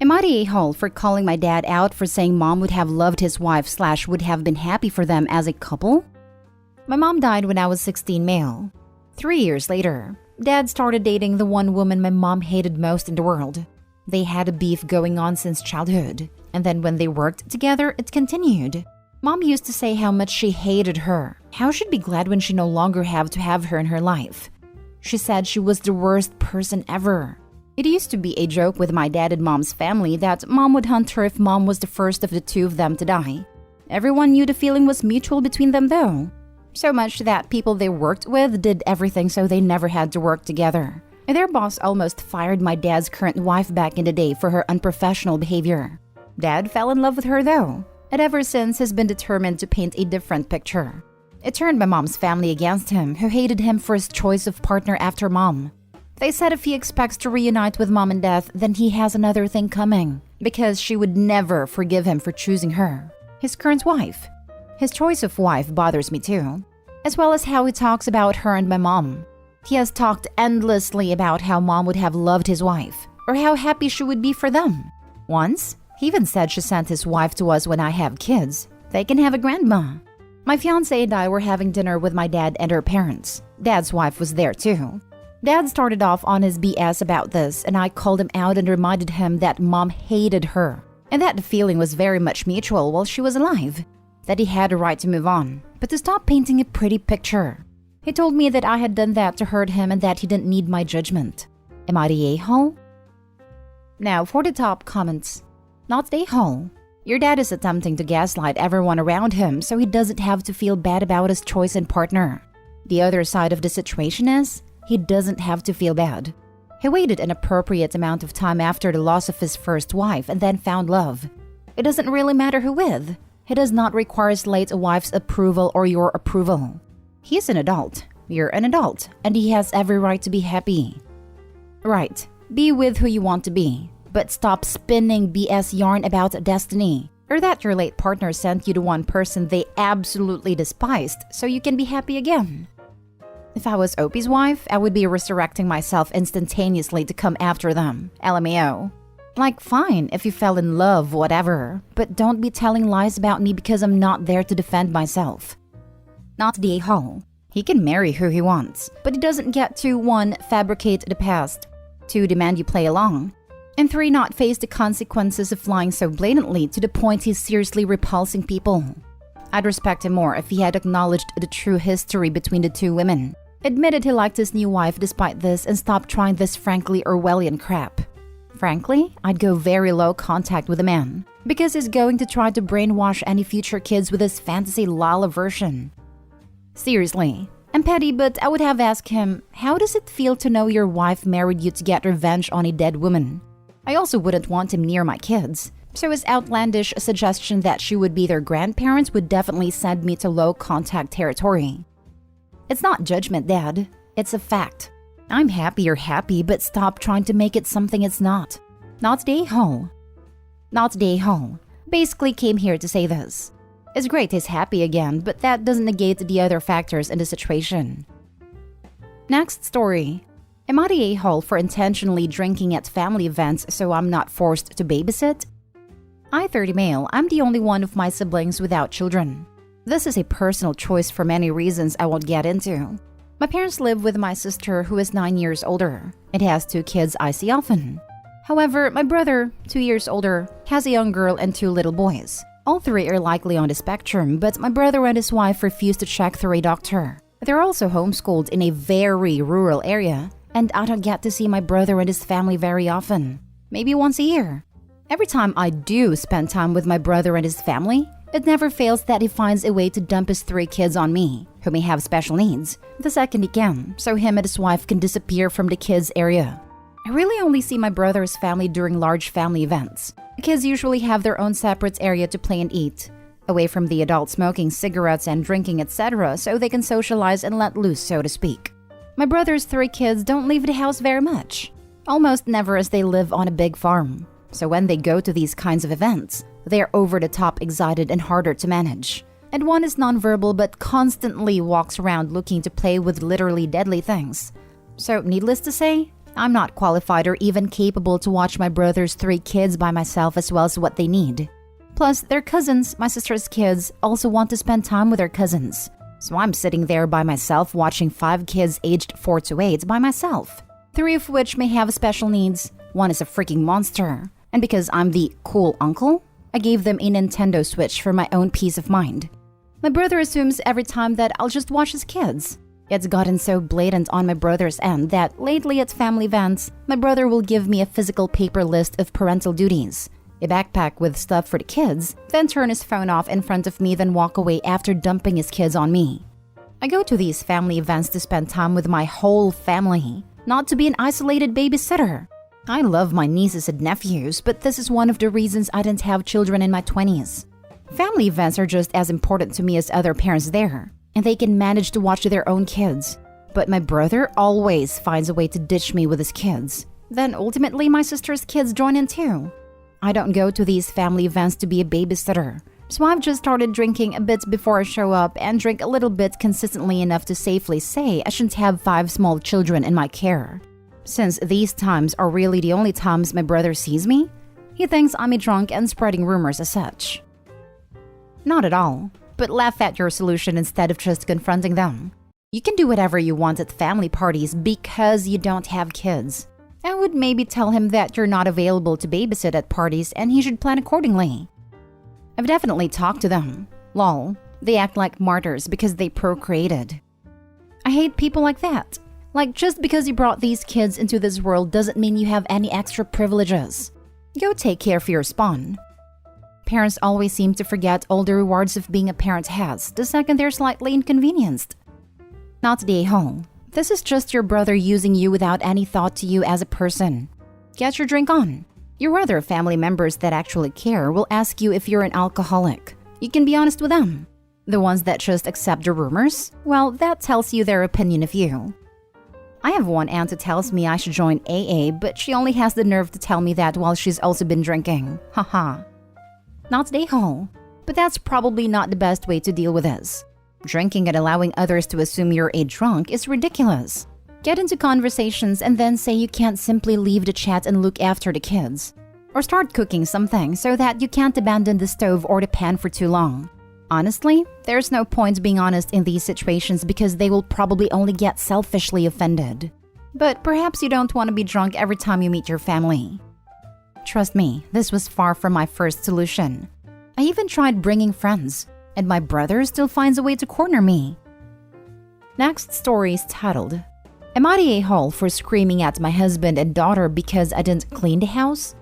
Am I the a-hole for calling my dad out for saying mom would have loved his wife / would have been happy for them as a couple? My mom died when I was 16 male. 3 years later, dad started dating the one woman my mom hated most in the world. They had a beef going on since childhood, and then when they worked together, it continued. Mom used to say how much she hated her, how she'd be glad when she no longer have to have her in her life. She said she was the worst person ever. It used to be a joke with my dad and mom's family that mom would hunt her if mom was the first of the two of them to die. Everyone knew the feeling was mutual between them though. So much that people they worked with did everything so they never had to work together. And their boss almost fired my dad's current wife back in the day for her unprofessional behavior. Dad fell in love with her though, and ever since has been determined to paint a different picture. It turned my mom's family against him, who hated him for his choice of partner after mom. They said if he expects to reunite with mom in death, then he has another thing coming, because she would never forgive him for choosing her, his current wife. His choice of wife bothers me too, as well as how he talks about her and my mom. He has talked endlessly about how mom would have loved his wife, or how happy she would be for them. Once, he even said she sent his wife to us when I have kids. They can have a grandma. My fiancé and I were having dinner with my dad and her parents. Dad's wife was there too. Dad started off on his BS about this, and I called him out and reminded him that mom hated her, and that the feeling was very much mutual while she was alive, that he had a right to move on, but to stop painting a pretty picture. He told me that I had done that to hurt him and that he didn't need my judgment. Am I the a-hole? Now for the top comments. Not the a-hole. Your dad is attempting to gaslight everyone around him so he doesn't have to feel bad about his choice and partner. The other side of the situation is, he doesn't have to feel bad. He waited an appropriate amount of time after the loss of his first wife and then found love. It doesn't really matter who with. He does not require a wife's approval or your approval. He's an adult, you're an adult, and he has every right to be happy. Right, be with who you want to be, but stop spinning BS yarn about destiny, or that your late partner sent you to one person they absolutely despised so you can be happy again. If I was Opie's wife, I would be resurrecting myself instantaneously to come after them. LMAO. Like, fine, if you fell in love, whatever, but don't be telling lies about me because I'm not there to defend myself. Not the a-hole. He can marry who he wants, but he doesn't get to 1. Fabricate the past, 2. Demand you play along, and 3. Not face the consequences of lying so blatantly to the point he's seriously repulsing people. I'd respect him more if he had acknowledged the true history between the two women, admitted he liked his new wife despite this, and stopped trying this frankly Orwellian crap. Frankly, I'd go very low contact with the man, because he's going to try to brainwash any future kids with his fantasy Lala version. Seriously, I'm petty, but I would have asked him, how does it feel to know your wife married you to get revenge on a dead woman? I also wouldn't want him near my kids, so his outlandish suggestion that she would be their grandparents would definitely send me to low contact territory. It's not judgment, Dad. It's a fact. I'm happy you're happy, but stop trying to make it something it's not. Not the a-hole. Not the a-hole. Basically came here to say this. It's great he's happy again, but that doesn't negate the other factors in the situation. Next story. Am I the a-hole for intentionally drinking at family events so I'm not forced to babysit? I, 30 male, I'm the only one of my siblings without children. This is a personal choice for many reasons I won't get into. My parents live with my sister who is 9 years older. It has 2 kids I see often. However, my brother, 2 years older, has a young girl and 2 little boys. All 3 are likely on the spectrum, but my brother and his wife refuse to check through a doctor. They're also homeschooled in a very rural area, and I don't get to see my brother and his family very often, maybe once a year. Every time I do spend time with my brother and his family, it never fails that he finds a way to dump his 3 kids on me, who may have special needs, the second he can, so him and his wife can disappear from the kids' area. I really only see my brother's family during large family events. The kids usually have their own separate area to play and eat, away from the adults smoking cigarettes and drinking, etc., so they can socialize and let loose, so to speak. My brother's 3 kids don't leave the house very much, almost never, as they live on a big farm. So when they go to these kinds of events, they're over the top excited and harder to manage. And one is nonverbal but constantly walks around looking to play with literally deadly things. So needless to say, I'm not qualified or even capable to watch my brother's 3 kids by myself as well as what they need. Plus, their cousins, my sister's kids, also want to spend time with their cousins. So I'm sitting there by myself watching 5 kids aged 4 to 8 by myself. 3 of which may have special needs. 1 is a freaking monster. And because I'm the cool uncle, I gave them a Nintendo Switch for my own peace of mind. My brother assumes every time that I'll just watch his kids. It's gotten so blatant on my brother's end that lately at family events, my brother will give me a physical paper list of parental duties, a backpack with stuff for the kids, then turn his phone off in front of me, then walk away after dumping his kids on me. I go to these family events to spend time with my whole family, not to be an isolated babysitter. I love my nieces and nephews, but this is one of the reasons I didn't have children in my 20s. Family events are just as important to me as other parents there, and they can manage to watch their own kids. But my brother always finds a way to ditch me with his kids. Then ultimately my sister's kids join in too. I don't go to these family events to be a babysitter, so I've just started drinking a bit before I show up and drink a little bit consistently enough to safely say I shouldn't have 5 small children in my care. Since these times are really the only times my brother sees me, he thinks I'm a drunk and spreading rumors as such. Not at all, but laugh at your solution instead of just confronting them. You can do whatever you want at family parties because you don't have kids. I would maybe tell him that you're not available to babysit at parties and he should plan accordingly. I've definitely talked to them. Lol, they act like martyrs because they procreated. I hate people like that. Like, just because you brought these kids into this world doesn't mean you have any extra privileges. Go take care of your spawn. Parents always seem to forget all the rewards of being a parent has the second they're slightly inconvenienced. Not the a-hole. This is just your brother using you without any thought to you as a person. Get your drink on. Your other family members that actually care will ask you if you're an alcoholic. You can be honest with them. The ones that just accept the rumors, well, that tells you their opinion of you. I have one aunt who tells me I should join AA, but she only has the nerve to tell me that while she's also been drinking. Haha. Not the a-hole. But that's probably not the best way to deal with this. Drinking and allowing others to assume you're a drunk is ridiculous. Get into conversations and then say you can't simply leave the chat and look after the kids. Or start cooking something so that you can't abandon the stove or the pan for too long. Honestly, there's no point being honest in these situations because they will probably only get selfishly offended. But perhaps you don't want to be drunk every time you meet your family. Trust me, this was far from my first solution. I even tried bringing friends, and my brother still finds a way to corner me. Next story is titled, Am I the a-hole for screaming at my husband and daughter because I didn't clean the house?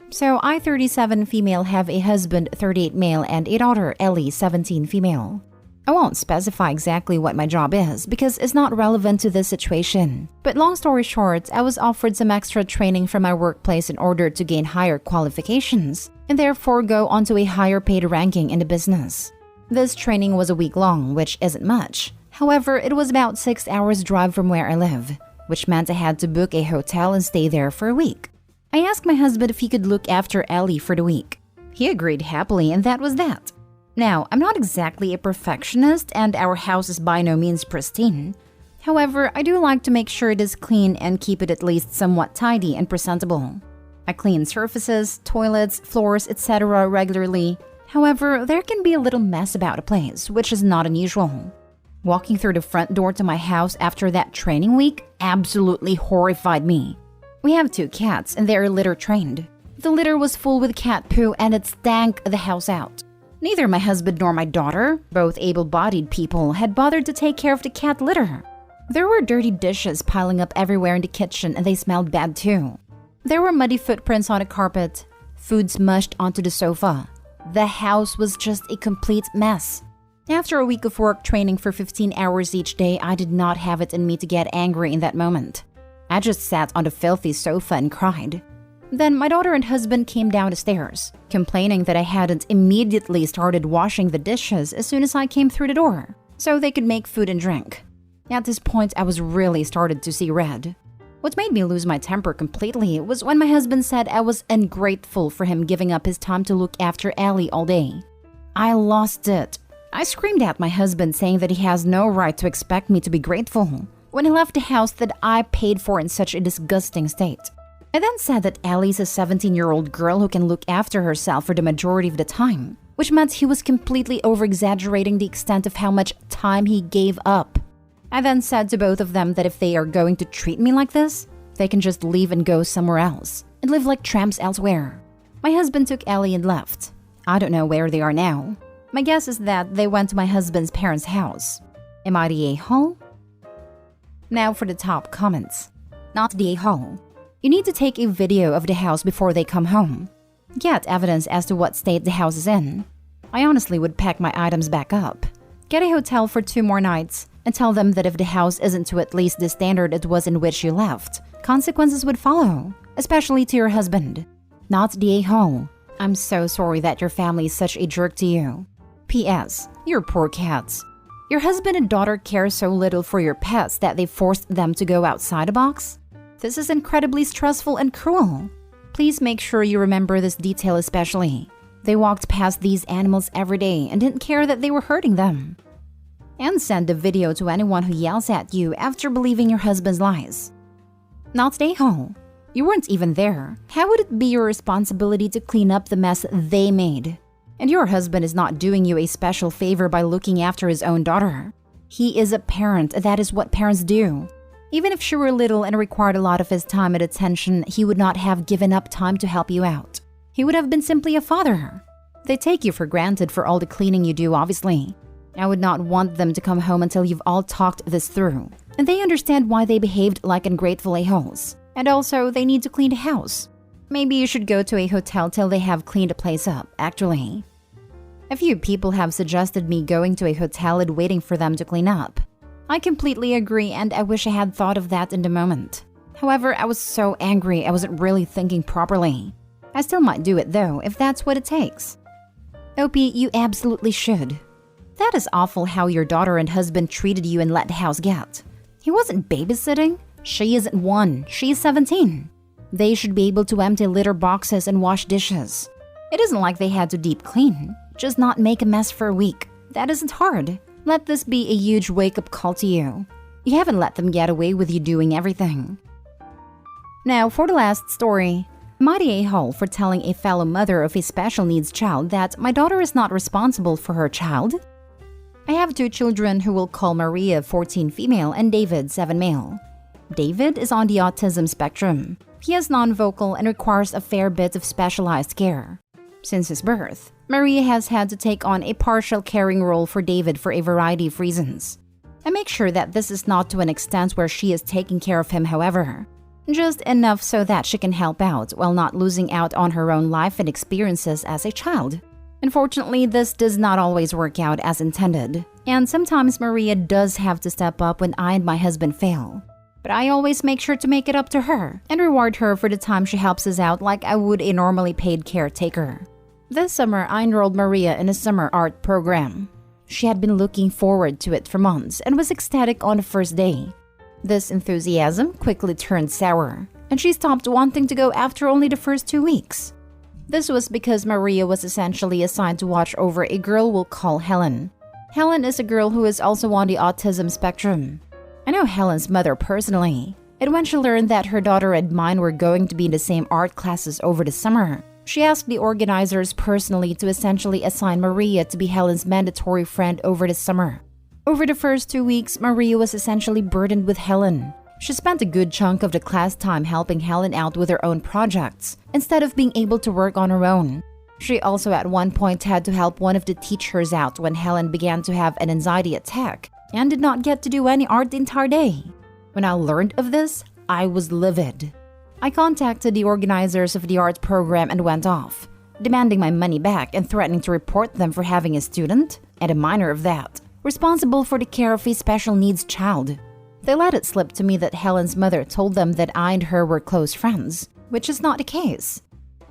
So I, 37 female, have a husband, 38 male, and a daughter, Ellie, 17 female. I won't specify exactly what my job is because it's not relevant to this situation. But long story short, I was offered some extra training from my workplace in order to gain higher qualifications and therefore go onto a higher paid ranking in the business. This training was a week long, which isn't much. However, it was about 6 hours drive from where I live, which meant I had to book a hotel and stay there for a week. I asked my husband if he could look after Ellie for the week. He agreed happily, and that was that. Now, I'm not exactly a perfectionist and our house is by no means pristine. However, I do like to make sure it is clean and keep it at least somewhat tidy and presentable. I clean surfaces, toilets, floors, etc. regularly. However, there can be a little mess about a place, which is not unusual. Walking through the front door to my house after that training week absolutely horrified me. We have 2 cats and they are litter trained. The litter was full with cat poo and it stank the house out. Neither my husband nor my daughter, both able-bodied people, had bothered to take care of the cat litter. There were dirty dishes piling up everywhere in the kitchen and they smelled bad too. There were muddy footprints on the carpet, food smushed onto the sofa. The house was just a complete mess. After a week of work training for 15 hours each day, I did not have it in me to get angry in that moment. I just sat on the filthy sofa and cried. Then my daughter and husband came down the stairs, complaining that I hadn't immediately started washing the dishes as soon as I came through the door, so they could make food and drink. At this point, I was really started to see red. What made me lose my temper completely was when my husband said I was ungrateful for him giving up his time to look after Ellie all day. I lost it. I screamed at my husband saying that he has no right to expect me to be grateful. when he left the house that I paid for in such a disgusting state. I then said that Ellie's a 17-year-old girl who can look after herself for the majority of the time, which meant he was completely over-exaggerating the extent of how much time he gave up. I then said to both of them that if they are going to treat me like this, they can just leave and go somewhere else and live like tramps elsewhere. My husband took Ellie and left. I don't know where they are now. My guess is that they went to my husband's parents' house. Am I the a-hole? Now for the top comments. Not the a-hole. You need to take a video of the house before they come home. Get evidence as to what state the house is in. I honestly would pack my items back up. Get a hotel for 2 more nights and tell them that if the house isn't to at least the standard it was in which you left, consequences would follow, especially to your husband. Not the a-hole. I'm so sorry that your family is such a jerk to you. P.S. Your poor cats. Your husband and daughter care so little for your pets that they forced them to go outside a box? This is incredibly stressful and cruel. Please make sure you remember this detail especially. They walked past these animals every day and didn't care that they were hurting them. And send the video to anyone who yells at you after believing your husband's lies. Not the a-hole. You weren't even there. How would it be your responsibility to clean up the mess they made? And your husband is not doing you a special favor by looking after his own daughter. He is a parent. That is what parents do. Even if she were little and required a lot of his time and attention, he would not have given up time to help you out. He would have been simply a father. They take you for granted for all the cleaning you do, obviously. I would not want them to come home until you've all talked this through, and they understand why they behaved like ungrateful a-holes. And also, they need to clean the house. Maybe you should go to a hotel till they have cleaned the place up, actually. A few people have suggested me going to a hotel and waiting for them to clean up. I completely agree, and I wish I had thought of that in the moment. However, I was so angry I wasn't really thinking properly. I still might do it though, if that's what it takes. Opie, you absolutely should. That is awful how your daughter and husband treated you and let the house get. He wasn't babysitting. She isn't 1, she's 17. They should be able to empty litter boxes and wash dishes. It isn't like they had to deep clean. Just not make a mess for a week. That isn't hard. Let this be a huge wake-up call to you. You haven't let them get away with you doing everything. Now for the last story. Am I the a-hole for telling a fellow mother of a special needs child that my daughter is not responsible for her child? I have 2 children who we'll call Maria, 14 female, and David, 7 male. David is on the autism spectrum. He is non-vocal and requires a fair bit of specialized care. Since his birth, Maria has had to take on a partial caring role for David for a variety of reasons. I make sure that this is not to an extent where she is taking care of him, however. Just enough so that she can help out while not losing out on her own life and experiences as a child. Unfortunately, this does not always work out as intended, and sometimes Maria does have to step up when I and my husband fail. But I always make sure to make it up to her and reward her for the time she helps us out like I would a normally paid caretaker. This summer, I enrolled Maria in a summer art program. She had been looking forward to it for months and was ecstatic on the first day. This enthusiasm quickly turned sour, and she stopped wanting to go after only the first 2 weeks. This was because Maria was essentially assigned to watch over a girl we'll call Helen. Helen is a girl who is also on the autism spectrum. I know Helen's mother personally, and when she learned that her daughter and mine were going to be in the same art classes over the summer, she asked the organizers personally to essentially assign Maria to be Helen's mandatory friend over the summer. Over the first 2 weeks, Maria was essentially burdened with Helen. She spent a good chunk of the class time helping Helen out with her own projects, instead of being able to work on her own. She also at one point had to help one of the teachers out when Helen began to have an anxiety attack and did not get to do any art the entire day. When I learned of this, I was livid. I contacted the organizers of the art program and went off, demanding my money back and threatening to report them for having a student, and a minor of that, responsible for the care of a special needs child. They let it slip to me that Helen's mother told them that I and her were close friends, which is not the case.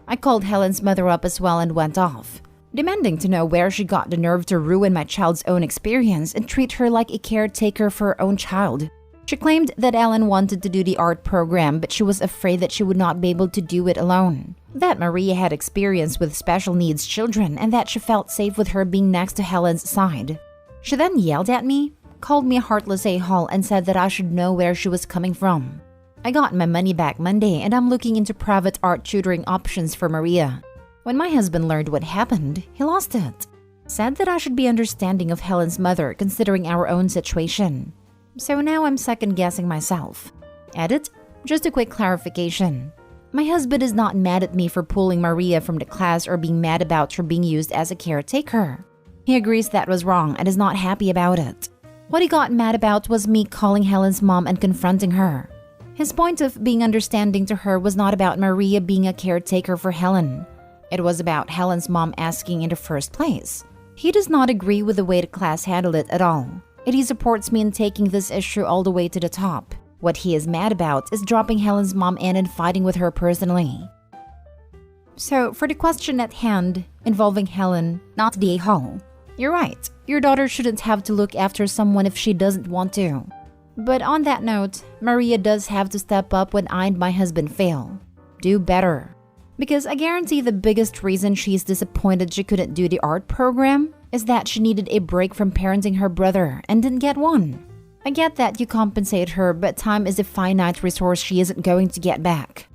I called Helen's mother up as well and went off, demanding to know where she got the nerve to ruin my child's own experience and treat her like a caretaker for her own child. She claimed that Ellen wanted to do the art program, but she was afraid that she would not be able to do it alone. That Maria had experience with special needs children and that she felt safe with her being next to Helen's side. She then yelled at me, called me a heartless a-hole and said that I should know where she was coming from. I got my money back Monday and I'm looking into private art tutoring options for Maria. When my husband learned what happened, he lost it. Said that I should be understanding of Helen's mother considering our own situation. So now I'm second-guessing myself. Edit, just a quick clarification. My husband is not mad at me for pulling Maria from the class or being mad about her being used as a caretaker. He agrees that was wrong and is not happy about it. What he got mad about was me calling Helen's mom and confronting her. His point of being understanding to her was not about Maria being a caretaker for Helen. It was about Helen's mom asking in the first place. He does not agree with the way the class handled it at all, and he supports me in taking this issue all the way to the top. What he is mad about is dropping Helen's mom in and fighting with her personally. So, for the question at hand involving Helen, not the a-hole, you're right, your daughter shouldn't have to look after someone if she doesn't want to. But on that note, Maria does have to step up when I and my husband fail. Do better. Because I guarantee the biggest reason she's disappointed she couldn't do the art program is that she needed a break from parenting her brother and didn't get one. I get that you compensate her, but time is a finite resource she isn't going to get back.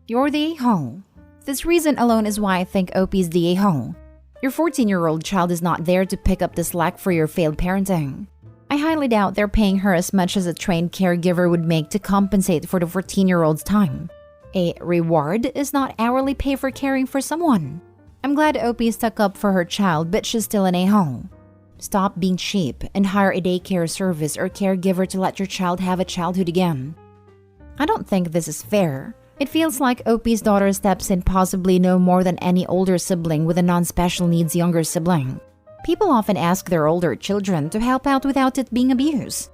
You're the a-hole. This reason alone is why I think OP's the a-hole. Your 14-year-old child is not there to pick up the slack for your failed parenting. I highly doubt they're paying her as much as a trained caregiver would make to compensate for the 14-year-old's time. A reward is not hourly pay for caring for someone. I'm glad OP stuck up for her child, but she's still an a-hole. Stop being cheap and hire a daycare service or caregiver to let your child have a childhood again. I don't think this is fair. It feels like OP's daughter steps in possibly no more than any older sibling with a non-special needs younger sibling. People often ask their older children to help out without it being abuse.